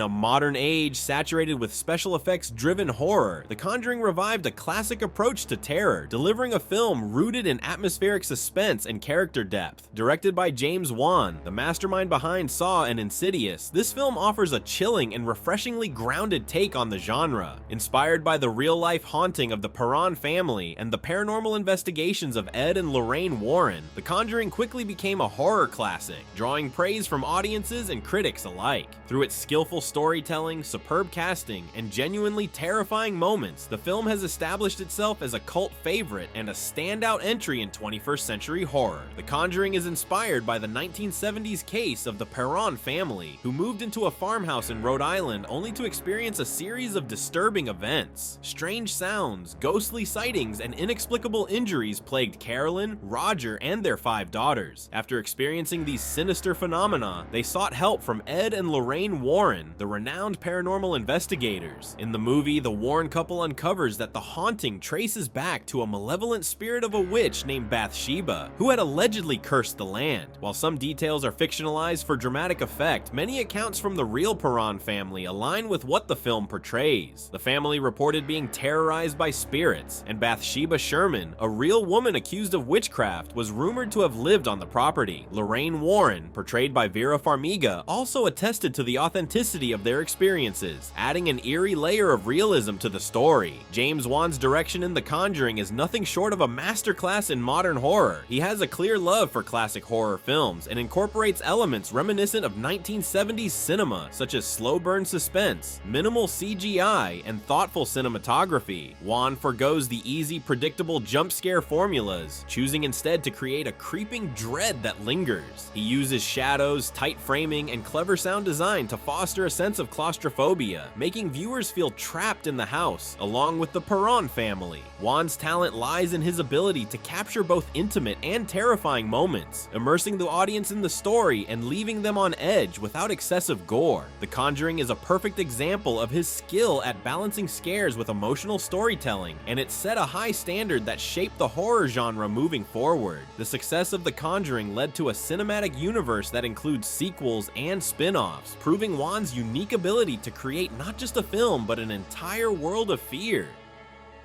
In a modern age saturated with special effects-driven horror, The Conjuring revived a classic approach to terror, delivering a film rooted in atmospheric suspense and character depth. Directed by James Wan, the mastermind behind Saw and Insidious, this film offers a chilling and refreshingly grounded take on the genre. Inspired by the real-life haunting of the Perron family and the paranormal investigations of Ed and Lorraine Warren, The Conjuring quickly became a horror classic, drawing praise from audiences and critics alike. Through its skillful storytelling, superb casting, and genuinely terrifying moments, the film has established itself as a cult favorite and a standout entry in 21st century horror. The Conjuring is inspired by the 1970s case of the Perron family, who moved into a farmhouse in Rhode Island only to experience a series of disturbing events. Strange sounds, ghostly sightings, and inexplicable injuries plagued Carolyn, Roger, and their 5 daughters. After experiencing these sinister phenomena, they sought help from Ed and Lorraine Warren, the renowned paranormal investigators. In the movie, the Warren couple uncovers that the haunting traces back to a malevolent spirit of a witch named Bathsheba, who had allegedly cursed the land. While some details are fictionalized for dramatic effect, many accounts from the real Perron family align with what the film portrays. The family reported being terrorized by spirits, and Bathsheba Sherman, a real woman accused of witchcraft, was rumored to have lived on the property. Lorraine Warren, portrayed by Vera Farmiga, also attested to the authenticity of their experiences, adding an eerie layer of realism to the story. James Wan's direction in The Conjuring is nothing short of a masterclass in modern horror. He has a clear love for classic horror films and incorporates elements reminiscent of 1970s cinema, such as slow burn suspense, minimal CGI, and thoughtful cinematography. Wan forgoes the easy, predictable jump scare formulas, choosing instead to create a creeping dread that lingers. He uses shadows, tight framing, and clever sound design to foster a sense of claustrophobia, making viewers feel trapped in the house, along with the Perron family. Wan's talent lies in his ability to capture both intimate and terrifying moments, immersing the audience in the story and leaving them on edge without excessive gore. The Conjuring is a perfect example of his skill at balancing scares with emotional storytelling, and it set a high standard that shaped the horror genre moving forward. The success of The Conjuring led to a cinematic universe that includes sequels and spin-offs, proving Wan's unique ability to create not just a film but an entire world of fear.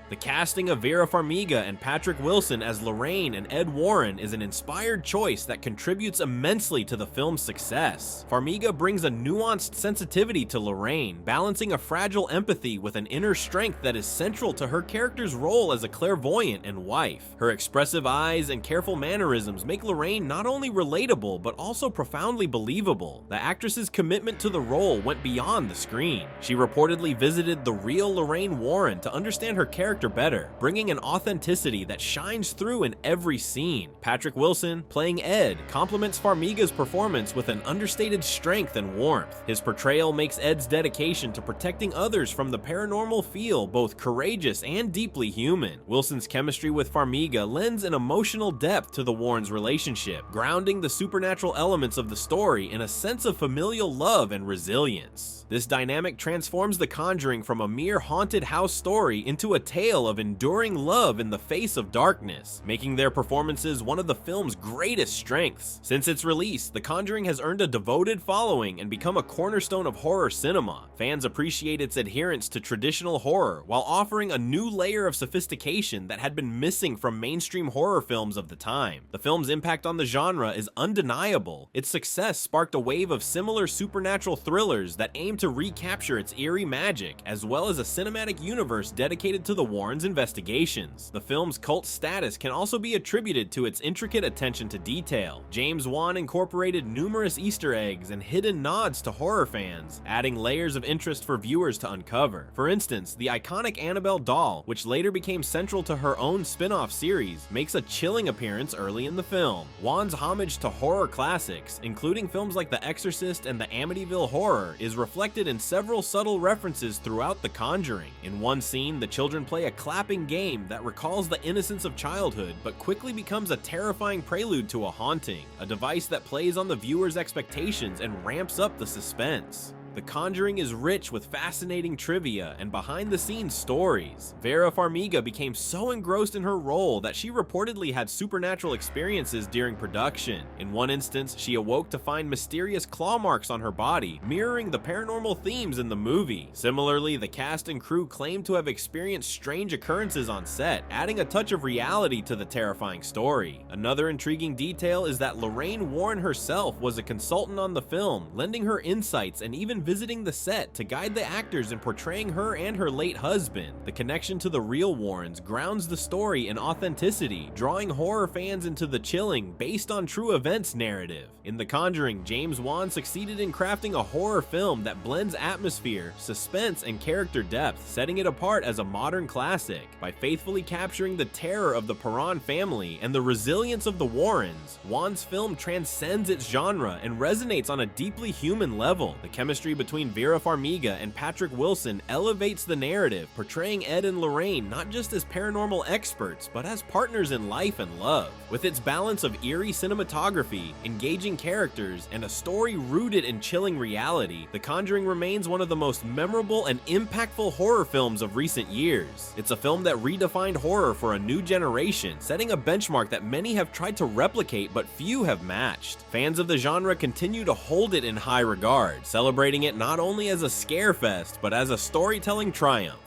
The casting of Vera Farmiga and Patrick Wilson as Lorraine and Ed Warren is an inspired choice that contributes immensely to the film's success. Farmiga brings a nuanced sensitivity to Lorraine, balancing a fragile empathy with an inner strength that is central to her character's role as a clairvoyant and wife. Her expressive eyes and careful mannerisms make Lorraine not only relatable but also profoundly believable. The actress's commitment to the role went beyond the screen. She reportedly visited the real Lorraine Warren to understand her character better, bringing an authenticity that shines through in every scene. Patrick Wilson, playing Ed, complements Farmiga's performance with an understated strength and warmth. His portrayal makes Ed's dedication to protecting others from the paranormal feel both courageous and deeply human. Wilson's chemistry with Farmiga lends an emotional depth to the Warrens' relationship, grounding the supernatural elements of the story in a sense of familial love and resilience. This dynamic transforms The Conjuring from a mere haunted house story into a tale of enduring love in the face of darkness, making their performances one of the film's greatest strengths. Since its release, The Conjuring has earned a devoted following and become a cornerstone of horror cinema. Fans appreciate its adherence to traditional horror while offering a new layer of sophistication that had been missing from mainstream horror films of the time. The film's impact on the genre is undeniable. Its success sparked a wave of similar supernatural thrillers that aim to recapture its eerie magic, as well as a cinematic universe dedicated to the Warrens' investigations. The film's cult status can also be attributed to its intricate attention to detail. James Wan incorporated numerous Easter eggs and hidden nods to horror fans, adding layers of interest for viewers to uncover. For instance, the iconic Annabelle doll, which later became central to her own spin-off series, makes a chilling appearance early in the film. Wan's homage to horror classics, including films like The Exorcist and the Amityville Horror, is reflected in several subtle references throughout The Conjuring. In one scene, the children play a clapping game that recalls the innocence of childhood, but quickly becomes a terrifying prelude to a haunting, a device that plays on the viewer's expectations and ramps up the suspense. The Conjuring is rich with fascinating trivia and behind-the-scenes stories. Vera Farmiga became so engrossed in her role that she reportedly had supernatural experiences during production. In one instance, she awoke to find mysterious claw marks on her body, mirroring the paranormal themes in the movie. Similarly, the cast and crew claimed to have experienced strange occurrences on set, adding a touch of reality to the terrifying story. Another intriguing detail is that Lorraine Warren herself was a consultant on the film, lending her insights and even visiting the set to guide the actors in portraying her and her late husband. The connection to the real Warrens grounds the story in authenticity, drawing horror fans into the chilling, based on true events narrative. In The Conjuring, James Wan succeeded in crafting a horror film that blends atmosphere, suspense, and character depth, setting it apart as a modern classic. By faithfully capturing the terror of the Perron family and the resilience of the Warrens, Wan's film transcends its genre and resonates on a deeply human level. The chemistry between Vera Farmiga and Patrick Wilson elevates the narrative, portraying Ed and Lorraine not just as paranormal experts, but as partners in life and love. With its balance of eerie cinematography, engaging characters, and a story rooted in chilling reality, The Conjuring remains one of the most memorable and impactful horror films of recent years. It's a film that redefined horror for a new generation, setting a benchmark that many have tried to replicate but few have matched. Fans of the genre continue to hold it in high regard, celebrating it not only as a scare fest, but as a storytelling triumph.